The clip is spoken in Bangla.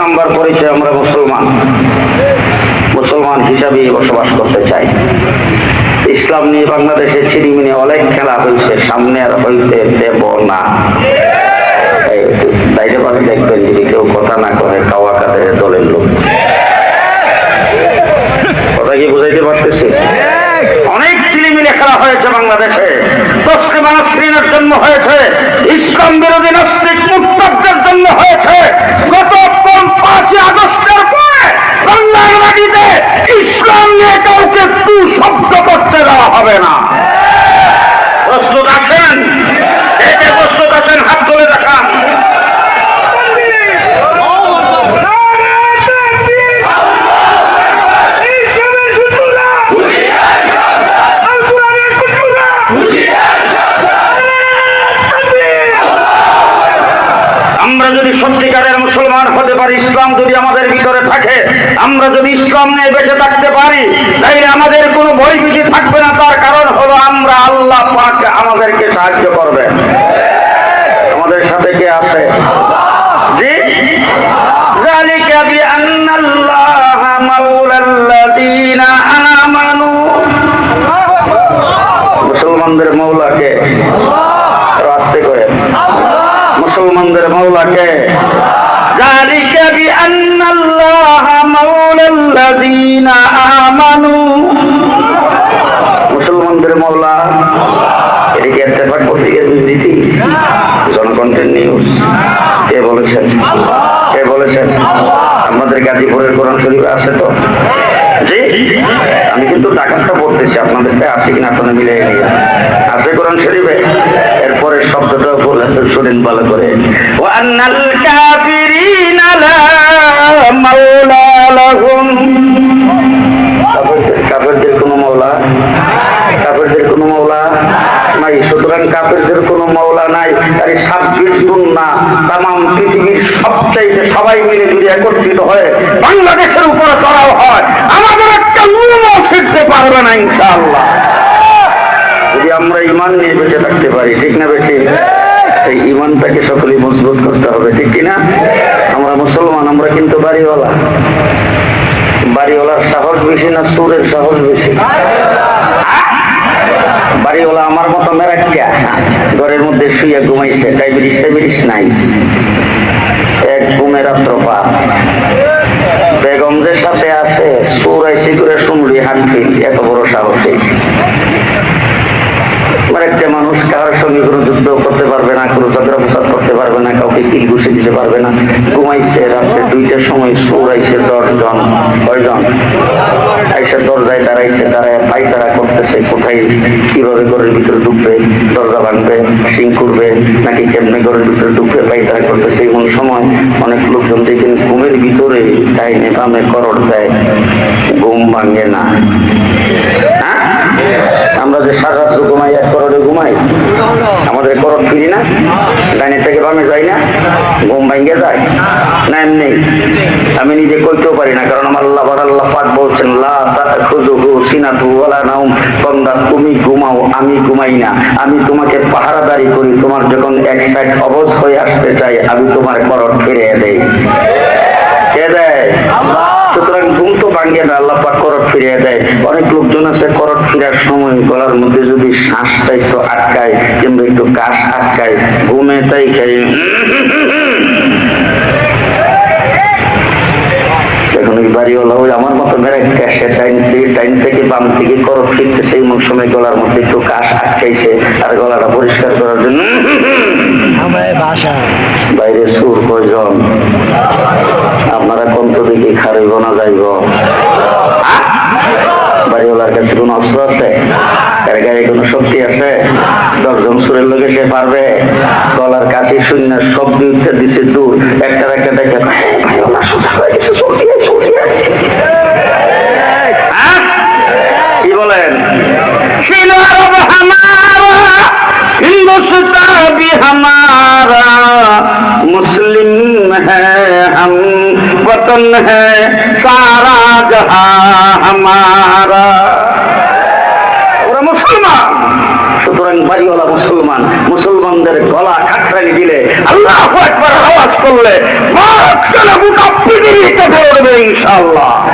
নাম্বার পরিচয়, আমরা মুসলমান। মুসলমান হিসাবে বসবাস করতে চাই। ইসলাম নিয়ে বাংলাদেশে ছিনিমিনি অনেক খেলা হয়েছে, সামনে আর হইতে দেব না। বাইরে পাবে দেখবেন, যদি কেউ কথা না করে কাওয়া কাদের দলের লোক। কথা কি বুঝাইতে পারতেছি? অনেক ছিনিমিনি খেলা হয়েছে বাংলাদেশে। তসলিমার জন্ম হয়েছে, ইসলাম বিরোধী নাস্তিক মুরতাদদের জন্ম হয়েছে। গত 5ই আগস্টের পরে বাংলার মাটিতে ইসলাম নিয়ে কাউকে তু শব্দ করতে দেওয়া হবে না। প্রস্তুত আছেন? এতে প্রস্তুত আছেন? হাত তুলে দেখান। আমরা যদি সত্যিকারের মুসলমান হতে পারি, ইসলাম যদি আমাদের ভিতরে থাকে, আমরা যদি ইসলাম নিয়ে বেঁচে থাকতে পারি, তাইলে আমাদের কোনো ভয়ভীতি থাকবে না। তার কারণ হলো আমরা আল্লাহ পাক আমাদেরকে সাহায্য করবে। আমাদের সাথে কে আছে? জি, যালিকা বিআন্নাল্লাহা মাওলাল্লাযীনা আমানু। মুসলমানদের মওলাকে রাস্তে করে, মুসলমানদের মওলাকে। যালিকা বিআন্নাল্লাহা মাওলাল্লাযীনা আমানু। মুসলমানদের মওলা। এটা কি ইত্তেফাক পত্রিকার বিবৃতি? জনকণ্ঠের নিউজ। কে বলেছেন? কে বলেছেন? আপনাদের গাজীপুরের কোরআন শরীফে আছে তো? জি, আমি কিন্তু ডাকাতটা পড়তেছি, আপনাদেরকে আছে কিনা আপনারা মিলে নিয়ে আছে কোরআন শরীফে। এরপরে শব্দটা বলে শুনেন ভালো করে। ওয়ান্নাল কাফিরিনা লা মাওলা লাহুম। কাফেরদের কোনো মাওলা, কাফেরদের কোনো মাওলা নাই। সুতরাং কাফেরদের কোনো মাওলা নাই। আর 26 গুণ না, তামাম পৃথিবীর সবচাইতে সবাই মিলে যদি একত্রিত হয়ে বাংলাদেশের উপরে চড়াও হয়, আমাদের একটা লুমও শিখতে পারবে না ইনশাআল্লাহ, যদি আমরা ঈমান নিয়ে বেঁচে থাকতে পারি। ঠিক না বেশি? এই ঈমানটাকে সকলেই মজবুত করতে হবে, ঠিক কিনা? আমরা মুসলমান, আমরা কিন্তু বাড়িওয়ালা। বাড়িওয়ালার সাহস বেশি না সুরের সাহস বেশি? বাড়িওয়ালা আমার মতো মেরাক্কা ঘরের মধ্যে শুয়ে ঘুমাইছে, ডায়াবেটিস টাইবেটিস নাই, এক ঘুমে রাত্র পার। বেগমদের সাথে আছে, সুর আইসি করে শুনলি হাঁটবি, এত বড় সাহসী। একটা মানুষ কারোর সঙ্গে কোনো যুদ্ধ করতে পারবে না, কোনো ঝগড়া ফসাদ করতে পারবে না, কাউকে কিল ঘুষে দিতে পারবে না। ঘুমাইছে, রাত্রে 2টার সময় সুর আইসে 10 জন। কয়জন? আইসে দরজায় দাঁড়াইছে, দাঁড়ায় পায়তারা করতেছে, কোথায় কিভাবে ঘরের ভিতরে ঢুকবে, দরজা ভাঙবে, সিং করবে, নাকি কেমনে ঘরের ভিতরে ঢুকবে, পায়তারা করতেছে। এমন সময় অনেক লোকজন দেখেন ঘুমের ভিতরে ডাইনে বামে করট দেয়, ঘুম ভাঙে না। আমরা যে সারারাত্র ঘুমাই, এক করোড়ে ঘুমাই, আমাদের করোড় ফিরি না, ডাইনের থেকে বামে যাই না, ঘুম ভাঙ্গে যায় না? এমনি আমি নিজে কইতেও পারি না, কারণ আমার আল্লাহ পাক বলছেন, লা তাখুযুহু সিনাতু ওয়ালা নাওম। বান্দা, তুমি ঘুমাও, আমি ঘুমাই না। আমি তোমাকে পাহারাদারি করি। তোমার যখন এক সাইড অবশ হয়ে আসতে চাই, আমি তোমার করোড় ফিরিয়ে দেই। কে দেয়? সুতরাং ঘুম তো ভাঙ্গে না, আল্লাহ পাক করোড় ফিরিয়ে দেয়। অনেক লোকজন আছে করোড় ফিরার সময় গলার মধ্যে যদি শ্বাসটা একটু আটকায় কিংবা একটু কাশ আটকায়, ঘুমে তাই খাই। এখন ওই বাড়িওয়ালা ওই আমার মতো মেরে সে টাইম থেকে বাম থেকে করোড় ফিরতেছে, এমন সময় গলার মধ্যে একটু কাশ আটকাইছে, আর গলাটা পরিষ্কার করার জন্য বাইরে সুর প্রয়োজন। আপনারা কন্ত দিকে খারাইব না যাইব? বাড়িওয়ালার কাছে কোন অস্ত্র আছে? এর গায়ে কোন শক্তি আছে? 10 জন সুরের লোকে সে পারবে? গলার কাছে শূন্য শব্দ উঠতে দিছে দূর, একটা একটা দেখে বাড়িওয়ালা সোজা হয়ে গেছে, কি বলেন? हिंदुस्तान भी हमारा, मुस्लिम है हम, वतन है सारा जहां हमारा। ওরা মুসলমান, সুতরাং বাড়িওয়ালা মুসলমান। মুসলমানদের গলা খাকরানি দিলে, আল্লাহু আকবার আওয়াজ করলে, মাঝখানে গোটা আল্লাহ